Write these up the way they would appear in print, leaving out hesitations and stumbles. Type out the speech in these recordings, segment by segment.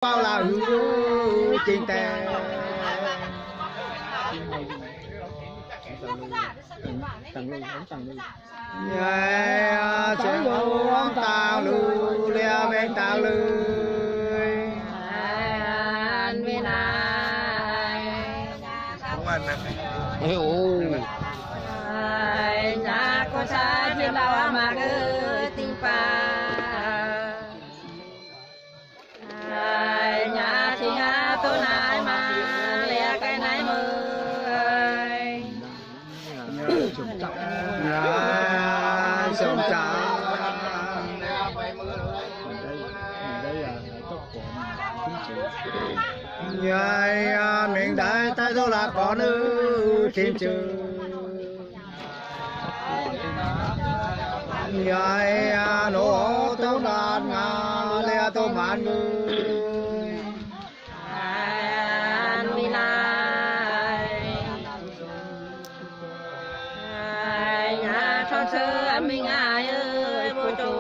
bao là chính tè chẳng uống tao lư lia bên tao lư bên ai nhà có cha thiên đạo mà cứ tình pa nhà thì nhà tôi này mà lẽ cái này mời sống trả nhai mình đại tay tôi là con nữ chim chữ nhai nổ tao đàn ngà lẽ tôi mạn người sơ mình ai ơi vô trụ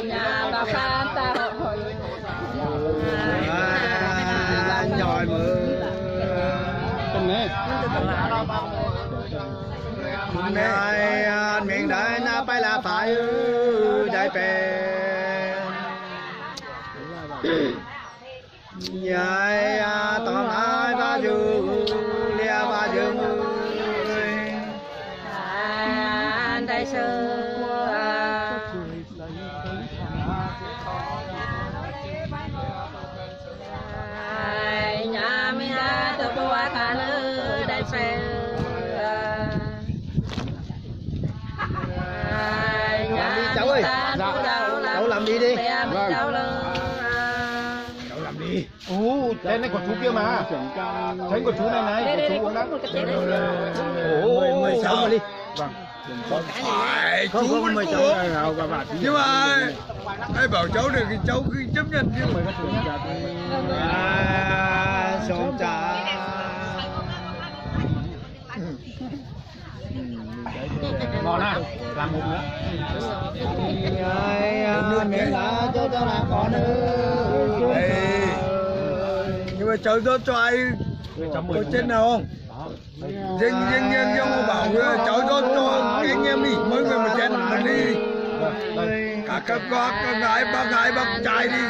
nhà bà phan ta nhồi mưa này miền đại na phải là phải đại bè nhai toàn ai ba dương ba dương ơi anh đại sư nhà mình đã tập qua cả nơi đại sư cháu ơi cháu làm đi đi lên đây của chú kia mà thấy của chú này này chú uống lắm mời cháu mà đi phải chú mời cháu nhưng mà ai bảo cháu được thì cháu cứ chấp nhận chứ sống trả ngon à làm một nữa mình là cho là con nữa nhưng mà cháu cho ai có trên nào không riêng ông bảo cháu cho anh em đi mỗi người một chén mình đi cả các gái bác trai đi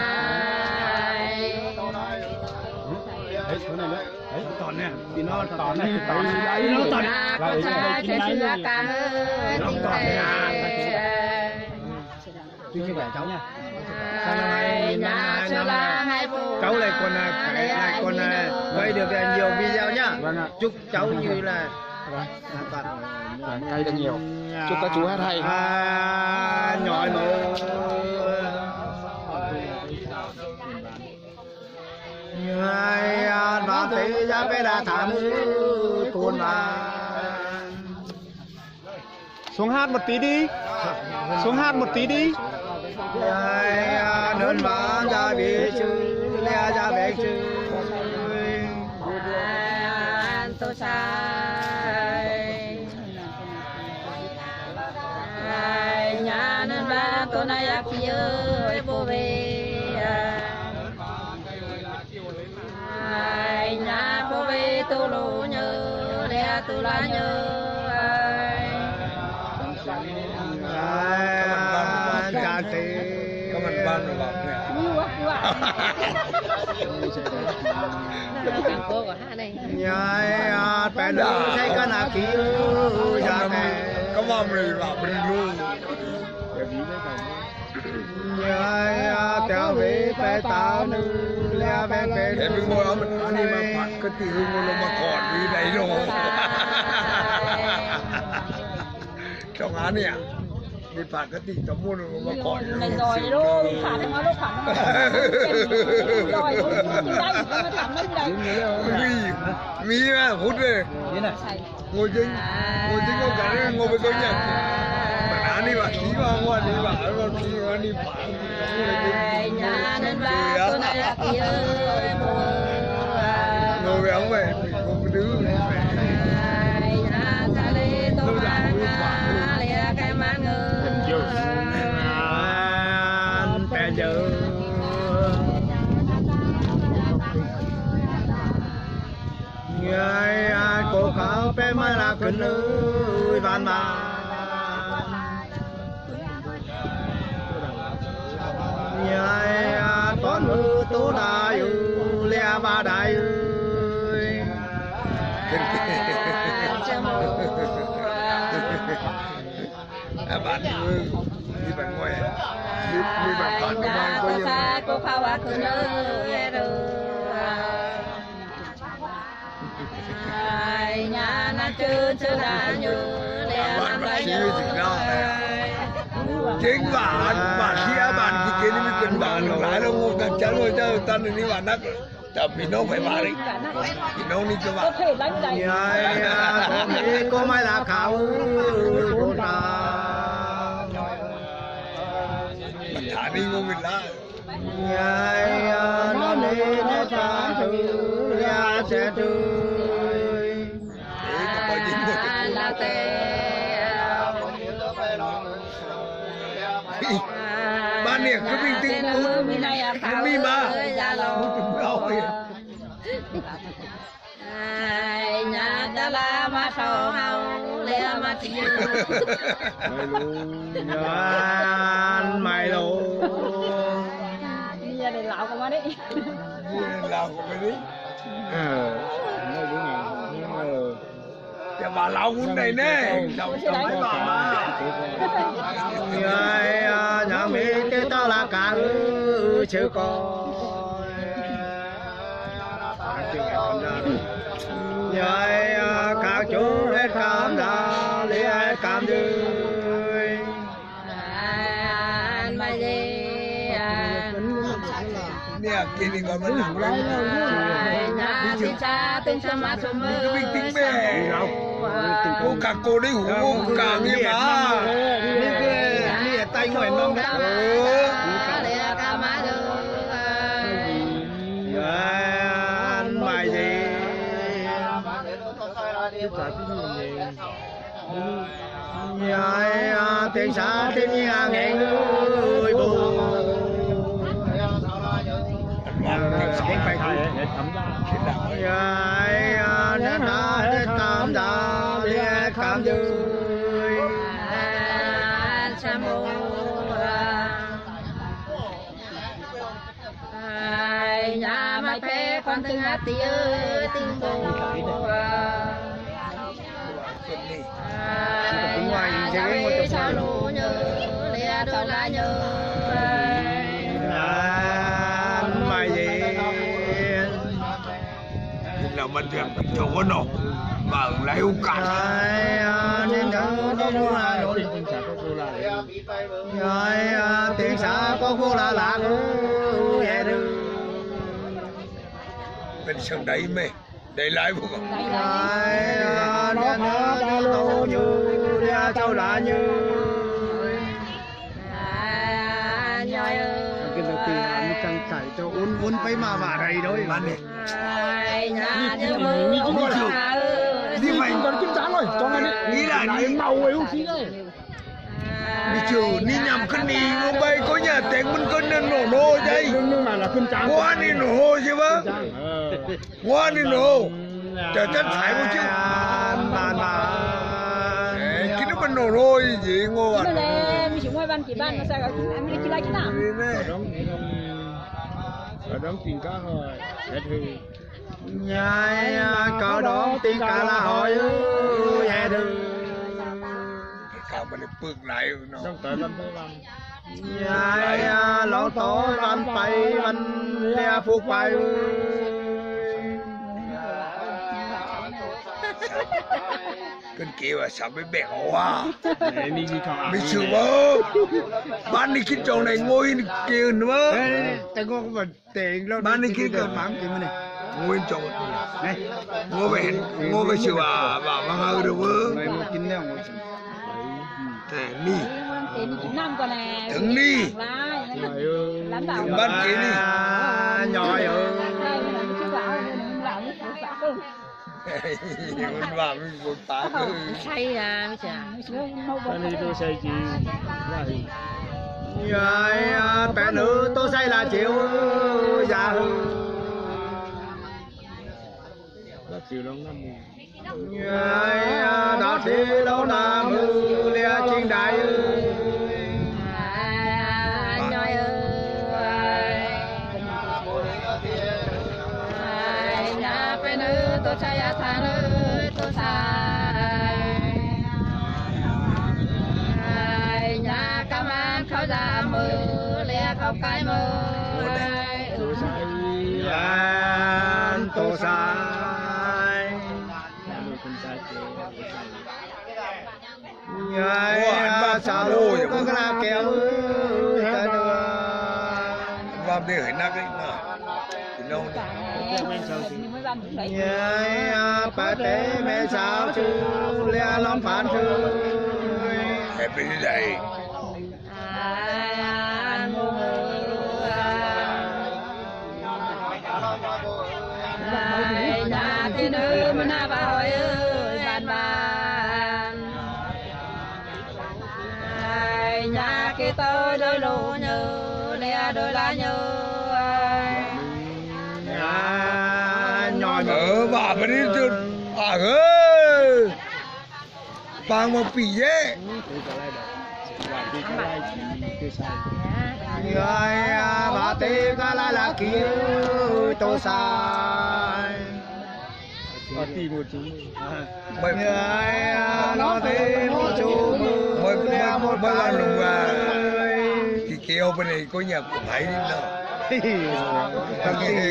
đấy chỗ này nữa đấy toàn nè thì nó toàn này nó toàn tuy nhiên là cháu nha cháu lại còn quay được nhiều video nhá. Chúc cháu như là quay được nhiều. Chúc các chú hát hay. Nhỏi mơ ngày nó tí ra bé đã thả mưa cuốn mà xuống hát một tí đi. Xuống hát một tí đi. nên bán ra bị chữ lẽ ra bị chữ tôi sai nhà nên bán tôi này ác ơi bố về nhà bố về tôi lũ nhớ lẽ tôi là nhớ cha tì có mình ban rồi bạn nè nhai bạn nữ thấy cái nào kỹ ra nè có mầm rồi bảo mình luôn nhai kéo về phải tạo nữ lea về về để mình ngồi ở mình ăn đi mà phạt cái tỷ hương nó mà còn đi đấy rồi trong án này đi phạt cái tỷ tấm mua rồi mà còn này rồi luôn phạt nó lúc phạt nó rồi đây thẳng lên đây mi mà hút về ngồi chính ngồi cả ngồi với tôi nhỉ bạn án đi bạn ký vào ngồi đi bạn ký vào đi nhà nên ba tôi này ngồi với ông về mình có một đứa tôi giờ người cô khảo bé mai là cơn ơi van mà người toán mưa tố đại lea ba đại ơi bạn đi bạn ngoài đi bạn phản của bạn coi như cô phao à cứ nhà nó chưa chưa đã như bạn bạn suy nghĩ đâu chính bạn kia bạn kiaนี่มีเป็นbạnหลายแล้วงงกันจังเลยเจ้าตอนนี้bạnนักแต่พี่น้องไปมาเลยพี่น้องนี่จะว่า có thể đánh đánh người có mai là khảo cô ta thả đi ngô mình lá người nó đi nó xa thứ ra sẽ chơi để có bao nhiêu là tê ban này cứ bình tĩnh mi mà nhà ta la ma sầu hao lea ma tiêu mày luôn bây giờ để lão của má đấy lão của mày đấy bà lão cũng này nè đầu cái bà mà người nhà mình cái tao là cả chứ con người các chú hết cảm đã lấy hết cảm dưới mày đi nè kia đi còn vẫn làm lắm nhà đi xa tên sao mà số mơ cứ bình tĩnh mẹ cô cả cô đấy hủ cô cả đi mà đi tay ngoài nông đấy mày gì tiếng xa tiếng nhà nghe người buồn tiếng phải thầy để thẩm ra nên đã để cảm đã để cảm dưới nhà mai phê con từng hát tiếng tiếng bồ sao lù nhớ lìa đôi lá nhớ mày gì là mình làm chỗ có nổ mà lấy hung cả nên đó là nổi rồi tiếng xã có cô là lạc nghe được bên sân đấy mày để lại vô con nên nó tô như ra châu là như cái đầu tiên nó chẳng chảy cho uốn phải mà vả đầy thôi bạn này đi mày còn kiếm trắng rồi cho ngay nghĩ là đi màu ấy không khí đấy đi trừ đi nhầm cân đi ngô bay có nhà tiếng mình cân nên nổ nô đây nhưng mà là cân trắng qua đi nổ chứ bác qua đi nổ chờ chân phải một chứ cái nó bên nổ nô gì ngô à mình chỉ ngoài ban chỉ ban nó sao cả anh đi lại cái nào ở đóng tiền cá rồi thì nhai có đón tiếng cả là hỏi nghe được cả mình bước lại nó trong tới văn tới văn nhai lỗ tổ văn bay văn lia phục bay cân kia mà sao mới bẹo quá đi mình chịu bơ ban đi cái chỗ này ngồi kia nữa tại con có tiền đâu ban đi cái chỗ mắm kia này ngồi chỗ này ngồi về chịu à mà ngồi được bơ mày một chín đâu thế đi tiền chỉ năm còn nè thằng đi lãnh đạo ban kia đi nhỏ rồi mình vào mình vốn phá say à chả đi tôi say chị rồi bé nữ tôi say là chiều già hư đó thì lâu nam hư lia chính đại nhoi ơi nhà bé nữ tôi say à thà nữ tôi say nhà cam an khâu già mơ lia khâu cái mơ tôi sai sao có cái nào kéo vào để hỏi nát đấy thì đâu bà tế mẹ sao chú lia lắm phản thư em đi đây nhà cái nữ mà na bà hỏi ơi bàn bàn nhà cái tôi đôi lô nhớ lẽ đôi lá nhớ nhỏ bà đi chứ bà ơi bà mà bị dễ bà tế ca la la kia tôi sai mày nó thế một chú mới là lùng thì kêu bên này có nhà của thấy đi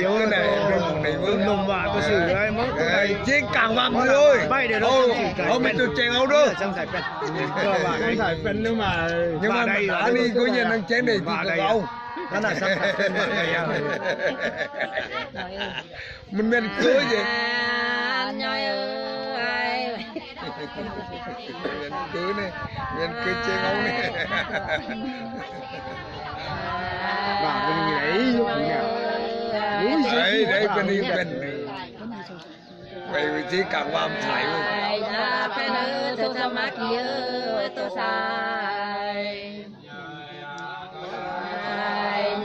đâu cái này lùng và có sự ai mất trên càng vàng thôi bay để không biết tôi chèo đâu trong giải phân nhưng mà đây đã đi có nhà đang chén này thì không nó là sắp phân mà này mình men cưới gì nhoi ơi cưới này men cưới chén ấu này và bên này lúc nào đấy bên đi bên vậy vị trí càng vam thải luôn cái nữ tôi sao má kia tôi sai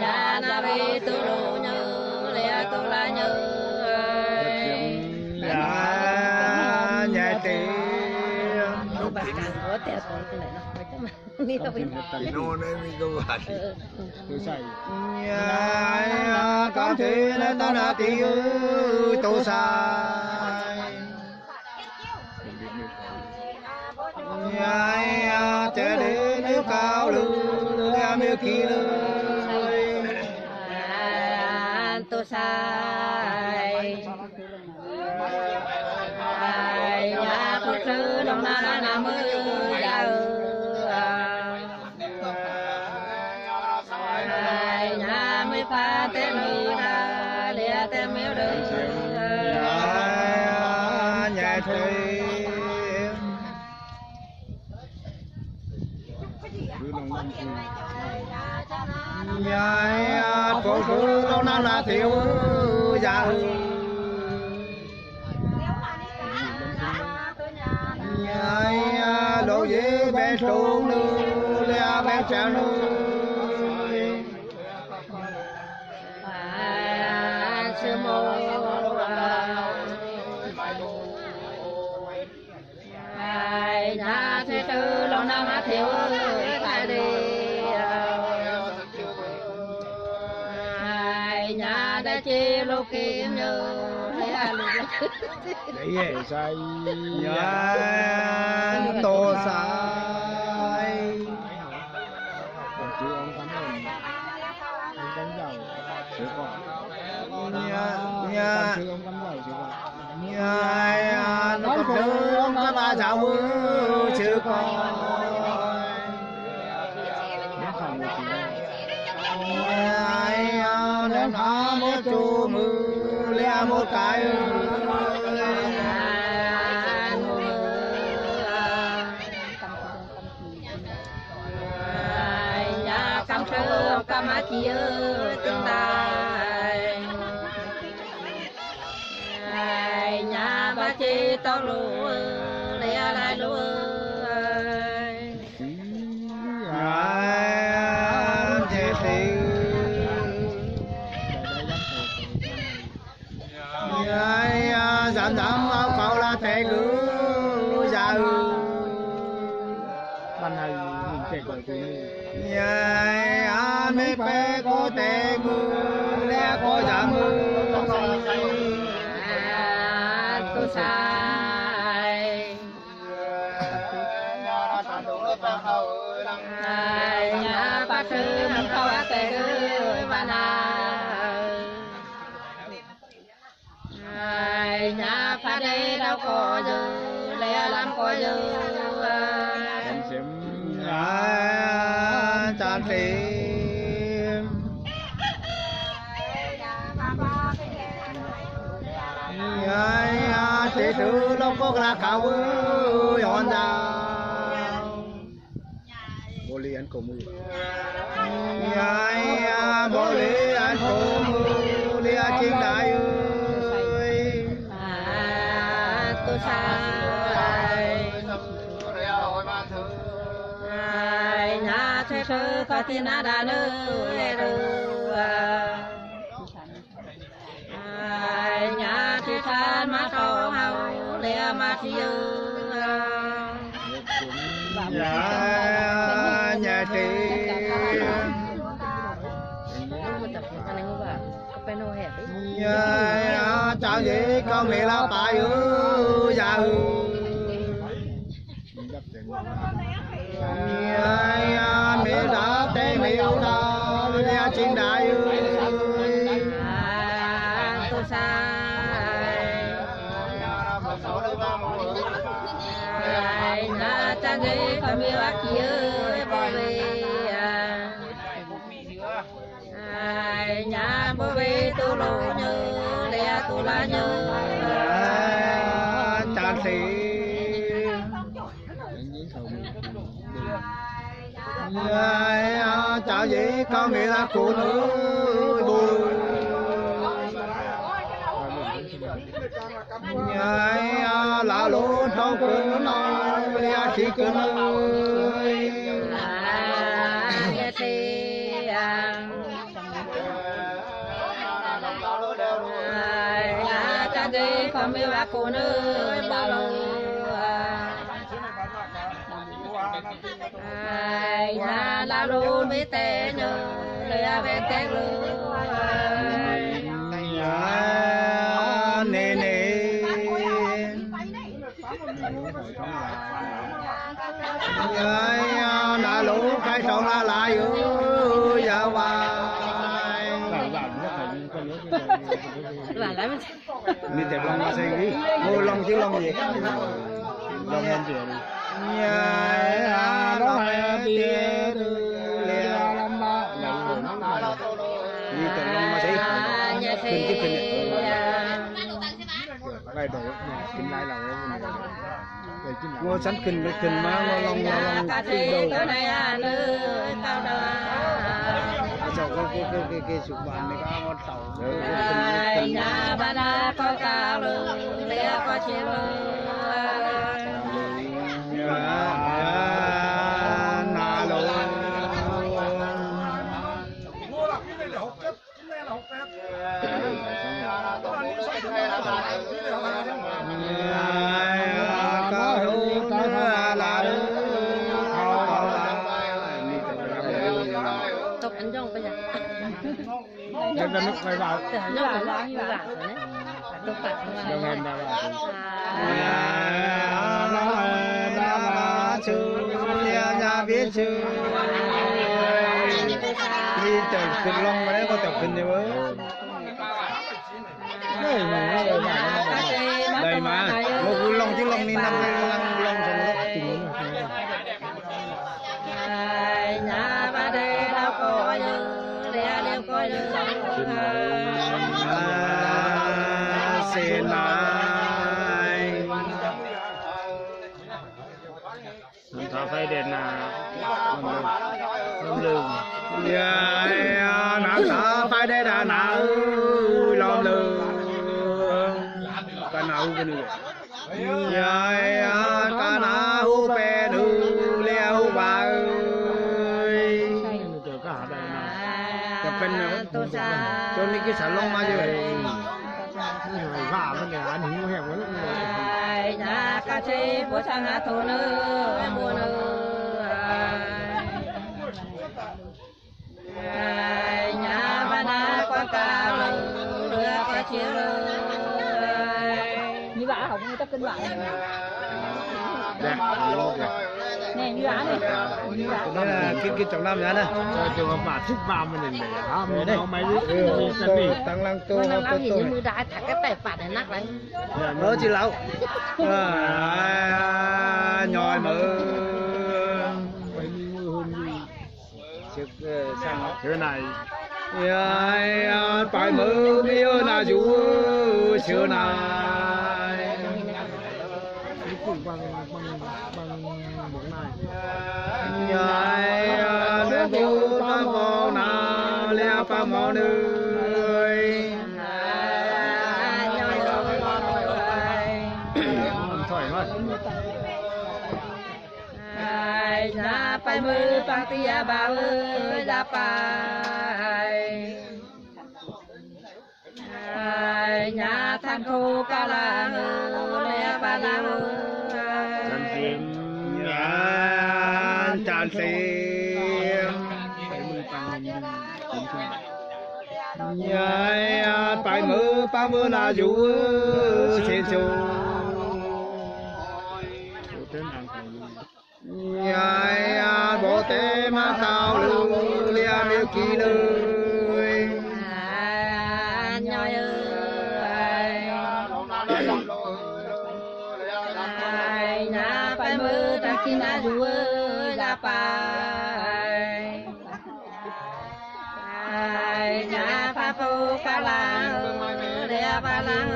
nhà na về tôi đồ nhớ lẽ tôi là nhớ nhà tiền lúc bà càng có tiền rồi cái này nó đi đâu nó này mình có bạn có thể là ta là tiêu tôi sai trẻ đến nếu cao lưng em yêu kỳ tôi sai nhà tôi sư lòng na nam ơi nhà mới pha tên nữ là lia tên miếu đời nhà thuê nhà phố sư lâu năm là tiểu già nhà lộ dễ bé trốn nữ lia bé chào nữ sư mô nhà sư tư lâu năm hát thiếu tại đi nhà đã chi lô kiếm nhớ đấy vậy sai nhà tô sai nhà nó còn thương các bà giàu mưa chưa con nên nó một chú mưa lea một cái nhà cam sơ cam má chia tương tài nhà ba chi tao lúa lea lại lúa dễ thì dám dám áo cầu là thế cứ già ban này mình trẻ của tôi nhai à mê bé có tê mư lẽ có giả mư tu sai nhà bác sư mình khâu tê cứ van nhà phát đây đâu có dư lẽ làm có dư chan tìm thế thứ nó có là cao hòn ra bồ lì ăn cổ mù bồ lì ăn cổ mù lì ăn chính đại ơi tu sai nhà thế sư có tin đã nữ nhà thế san má sầu hầu lẽ má chiêu nhà chị chào gì con mẹ la bài già mẹ đã té mẹ đã đi trên đại tu sai na cha gì con biết bác kia bỏ về nhà bỏ về tu lô nhớ lẽ tu la nhớ chan thị chào gì con mẹ là phụ nữ bùi là lũ thâu cứng nói lẽ chỉ cứng ơi cha gì con biết bác cô nữ bao lâu nhà la luôn biết té nhớ lẽ về té luôn nè nè là lũ khai tròn là lại dạ hoài mình đẹp lòng mà xây đi mua lòng chứ lòng gì lòng làm gì nhà đó là tiền lìa làm ba đi từ lòng mà xây kinh chứ kinh vậy đó kinh lại là mua sắm kinh má lòng cái này à nữ cao đó sao cái sụp bàn này có con tàu nhà ba đã có cao lưng lẽ có chiều nà lô tục anh dòng bây giờ em đã nước phải vào từ hắn dòng là như vậy rồi đấy tục bạc đồng em đã vào nó chữ nhà biết chữ đi từ kinh long mà đấy có tập kinh gì với đây mà một long chứ long đi năm long xong lúc tình nhà ba đây đâu có như lẽ đều có như xin ai mình thọ phải đền là không lường nãy thọ phải đền là nào lòng lường cái nào cái nữa cái nào bé nữ leo bà ơi cái bên nào cho nên cái salon mà vậy vả vấn đề ăn hiếu hẹp lắm nhà ca chế bố sang ngã thổ nữ mùa nữ nhà ba na con cà lừa ca chiếu như bà học người ta cân bạn nè như bà này đây là cái trọng nam giá này trường hợp bà thích vào mình để nó máy tăng lăng tô năng làm gì như đã thả cái tài phạt này nát đấy nó chỉ lâu nhòi mở cái này phải mở miêu là chú chiều này nên tu ta mò nào leo pa mò nơi na phải mơ bang tia ba ơi ra phải nhà than khô ca la lẽ ba la tràn xiêm phải mơ pa mơ là dù trên châu bỏ té mà cao lưu lia miêu kỳ lời nhoi ơi nhà phải mơ ta khi na dù ra phải nhà pha phô ca la lia ba la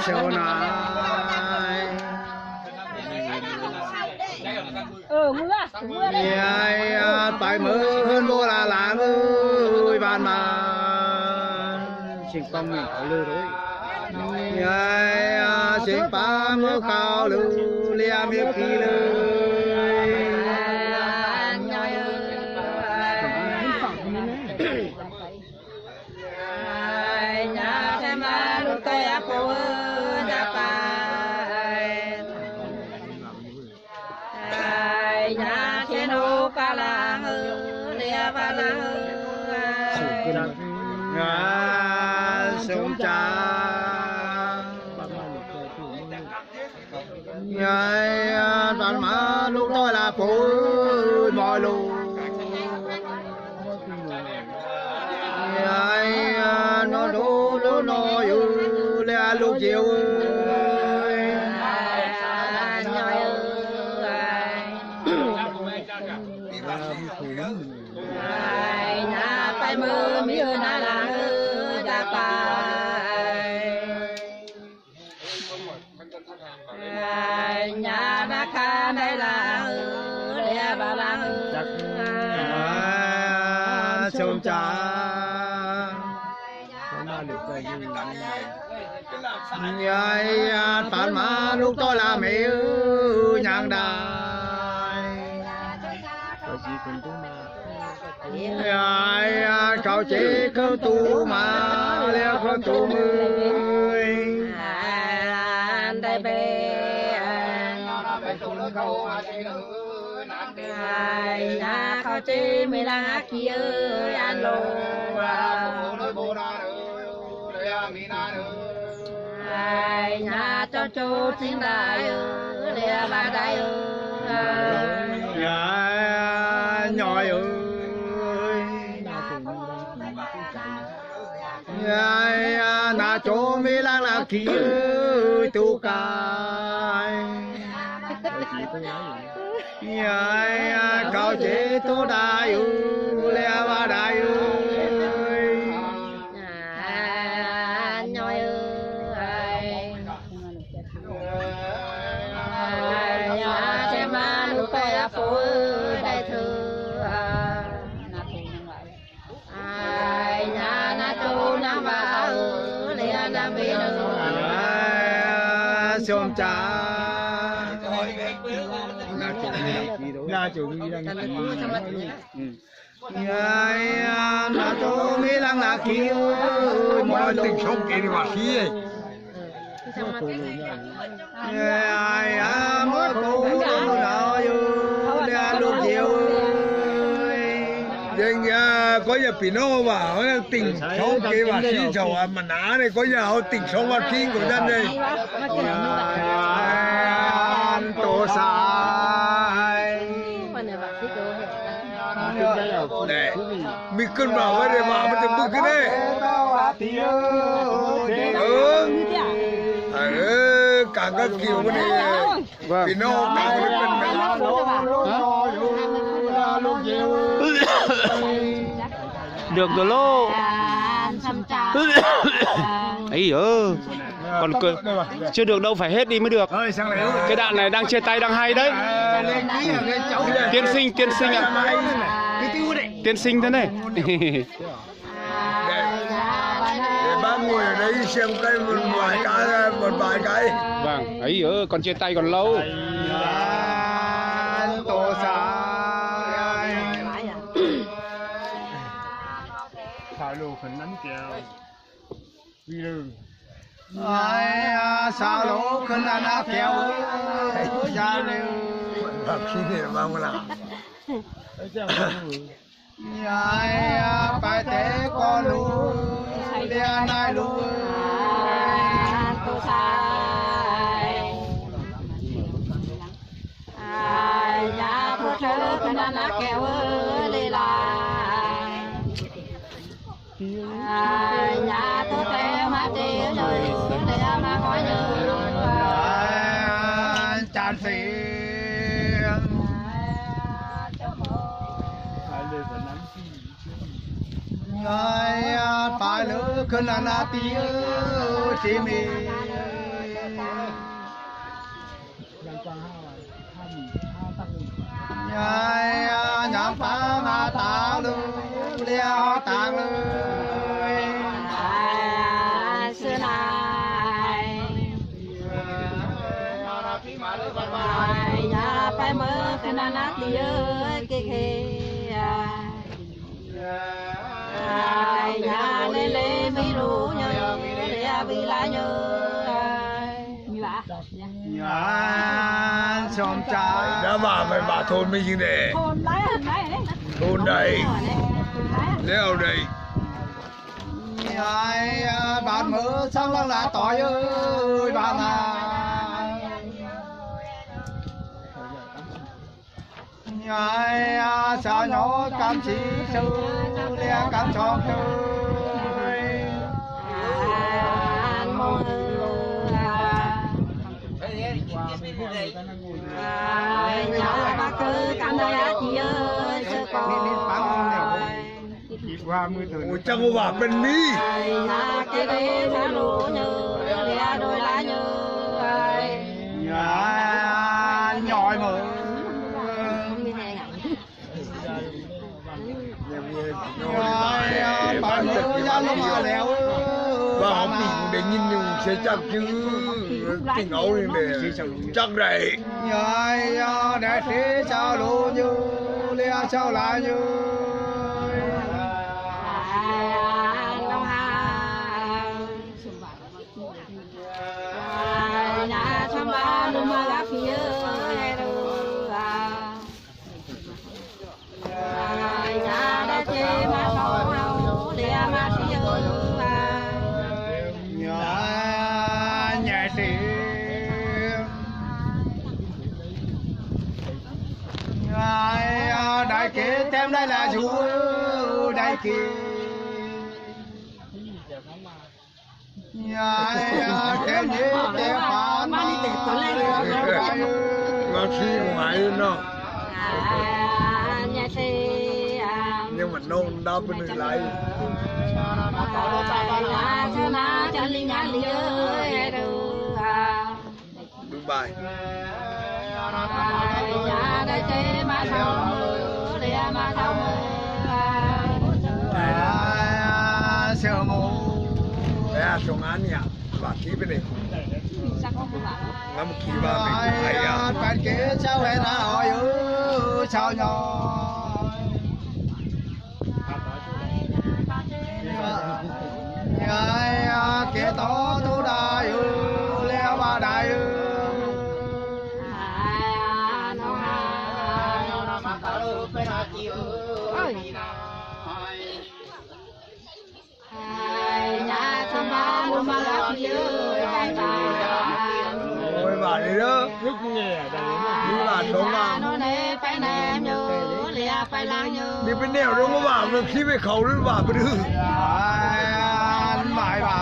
sâu nai mưa đấy phải mơ hơn vô là làng ơi bàn mà xin con mình ở lư đấy xin pa mơ khao lư lia miêu kỳ lời nhà xem mà lúc tôi áp cô nhà phải nhà trên hồ ca la lia ba la sông trà đoàn má lúc tôi là phối mọi lù nó đố nó yêu lẽ lúc chiều ơi na phải mơ mi ơi na la ra phải nhà na kha đây là lẽ ba la sông trà tàn má lúc tôi là mẹ nhang đài cậu chỉ khâu tu mà leo khâu tu mươi đây về nhà khâu chỉ mới là kia ăn lô nhà cho chú chính đại lìa ba đại nhoi ơi na chỗ mi lang là kia tu cài cậu chế tu đại lìa ba đại nhoi nhà xem mà lúc tôi đã phụ đại thư nhà na tu na ba lìa na bi sông trà na chỗ mi lang kia là chủ đi đang là chỗ mi lăng là kia mọi tình sống kia đi mà xí ấy ai mới cố nào yêu đã lúc chiều nhưng có nhà Pino mà tình sống kia mà xí chầu mà ná này có nhà họ tình sống mà xí của dân đây tổ sai này mình cân bảo cái này mà mình bực cái này cả các kiểu bên này vì nó cả cái bên này được rồi lô ấy còn chưa được đâu, phải hết đi mới được. Cái đạn này đang trên tay đang hay đấy. Tiên sinh ạ. Tiên sinh thế này. Để ba người ở đây xem cái một vài cái. Vâng, ấy còn trên tay còn lâu. Tổ thảo lù phần nắn kèo vì lường sao lỗ khấn ăn kéo ra lưu học sinh thì bao nhiêu nào phải thế con lũ đi ăn lũ nhà phụ trợ khấn ăn kéo đi lại nhà tôi theo má tiêu rồi để mà coi như chán xì phải lỡ khấn ăn tiêu chỉ mi nhà phá mà tạo luôn leo tàng luôn xưa này nhà phải mơ cái nát nát đi ơi cái nhà lên lên mi rú nhớ để vì lại nhớ như vậy xong trái đã bà thôn mới như này thôn đấy thôn đây leo đây bạn mơ sáng lăng là tỏi ơi bạn sao nhỏ cam chỉ sư lea cam tròn chơi nhà bác cứ cam đây chị ơi sư ôi chẳng có bà bên mi nhà cái đi xa lũ như lea đôi lá như nhỏi mở bà mơ ra nó mà leo bà học mình để nhìn nhung sẽ chắc chứ tình ấu này để chắc đấy để thế sao lô như lea sao lại như nhà trong ba luôn mà lá phía nhà đã chế mà sầu để mà phía nhà thì đại kế tem đây là chú đại kế tem gì tem phán mà đi khi ngoài nó nhà thì nhưng mà nôn đau bên này lại Dubai sơ mù xuống án nhỉ bà ký bên này sắc không các bạn. Ngắm kỳ ba mình phải à. Bạn kế cháu hẹn hỏi cháu nhỏ. Ai kế to tu đại leo ba đại Ôi bà đi đó. Đi bà xuống mà. Đi bên đèo đâu có bảo được khi về khẩu nó bảo bên hư. Anh mãi bà.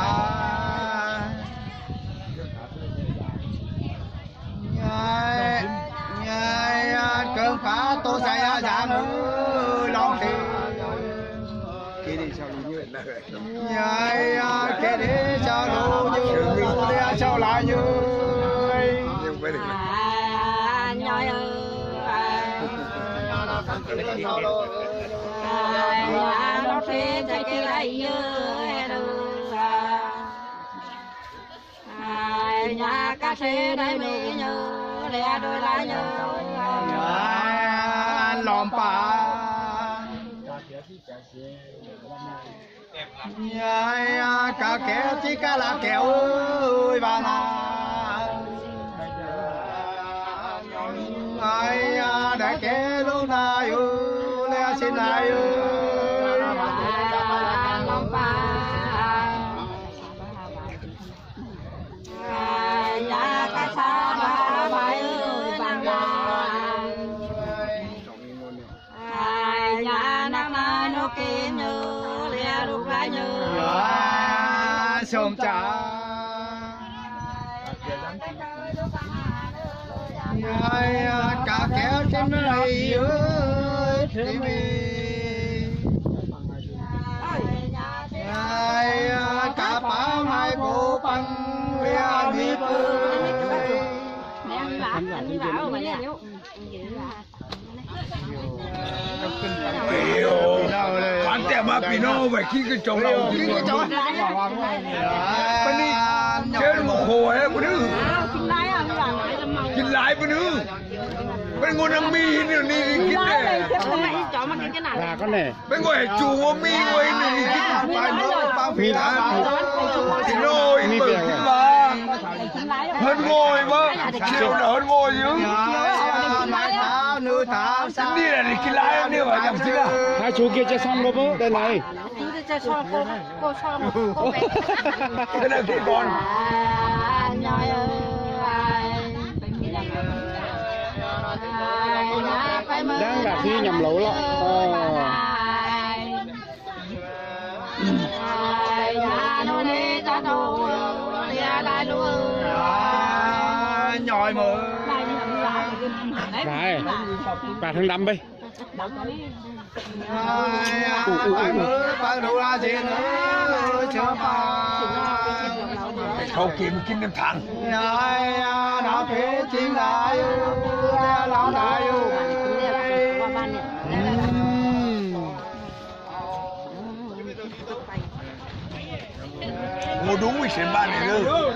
Nhai cơn phá tô say dạ ngữ lòng thì. Cái đi sao như vậy này. Nhai cái đi sao đủ như đi sao lại như. Nhưng phải được. Nhoi ơi. Nó sẽ chạy kia đây nhà cá xe đây mẹ nhớ lẹ đôi lá nhớ anh lòm pa nhai cá kéo chỉ cá là kéo ơi bà na ai đã kéo lúc nào lẹ xin ai nhà cá xa ba bài ơi bằng nhà năm nay nó kiếm nhớ lẹ lúc lại nhớ sôm trà ai cá kéo trên này ơi thì ai cá phá mai bộ bằng về đi bơi Quán tèm mà bị nó phải khi cái chồng đầu thì cái chồng bên đi chơi một hồ ấy bên nữ kinh lái bên nữ bên ngồi đang mi nữa đi kinh này Là con này. bên ngồi chủ ngồi mi ngồi đi kinh phải nó Mi thì rồi mở kinh mà hơn ngồi mà chiều là hơn ngồi chứ đi là đi kinh lái em đi mà làm gì à Hai chú kia chơi xong không bố? Đây này. cái này thì con Đang là khi nhầm lỗ lọ. nhồi mờ Đấy. Bà thằng đâm đi. phải đủ ra gì nữa chưa không kiếm kinh năm tháng ai đã phê chính lại lão đại ngồi đúng với xem ban này nữa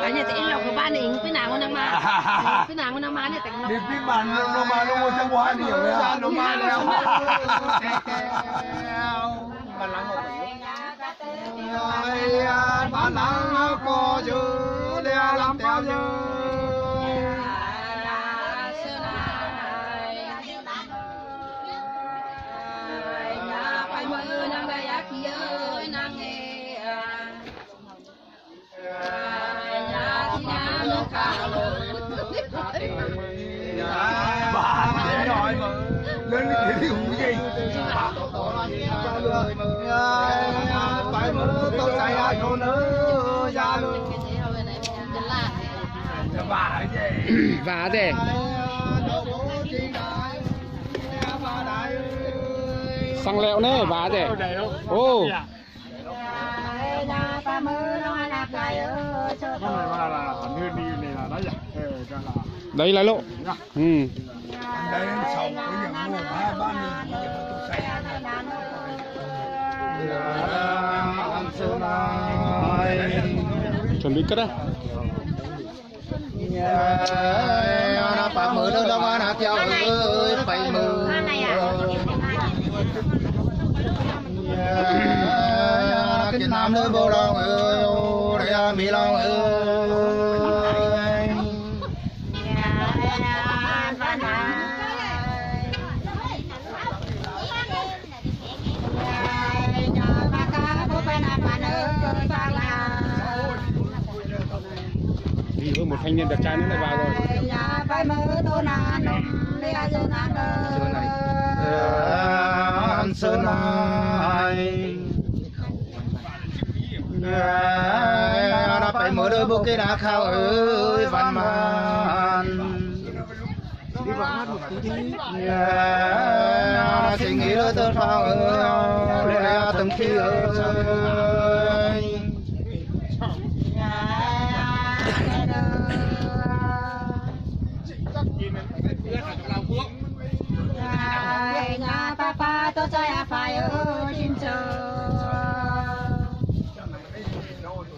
Tại nhà chị lộc của ba nịnh cái nào nó mà cái nào nó mà này tại đi phim bản nó mà nó ngồi trong quá nhiều đấy à nó mà leo bà nắng có dư để làm theo dư bà để nói mà lên cái gì cũng gì phải mơ tôi chạy ai cô nữa ra luôn bà gì Vả thế. Xăng lẹo nè, vả thế. Ô. Đấy là lộ. đây sống với nhà chuẩn bị cất đấy. Nó phải mở đâu đâu mà nó theo ơi phải mở. Cái nam nơi bồ lòng ơi, đây mi lòng ơi. Thì một thanh niên đẹp trai nữa lại vào rồi. Sơn này nó phải mở đôi bố cái đá khao ơi văn man đi vào hát một tí đi nó chỉ nghĩ đôi tơ phao ơi từng khi ơi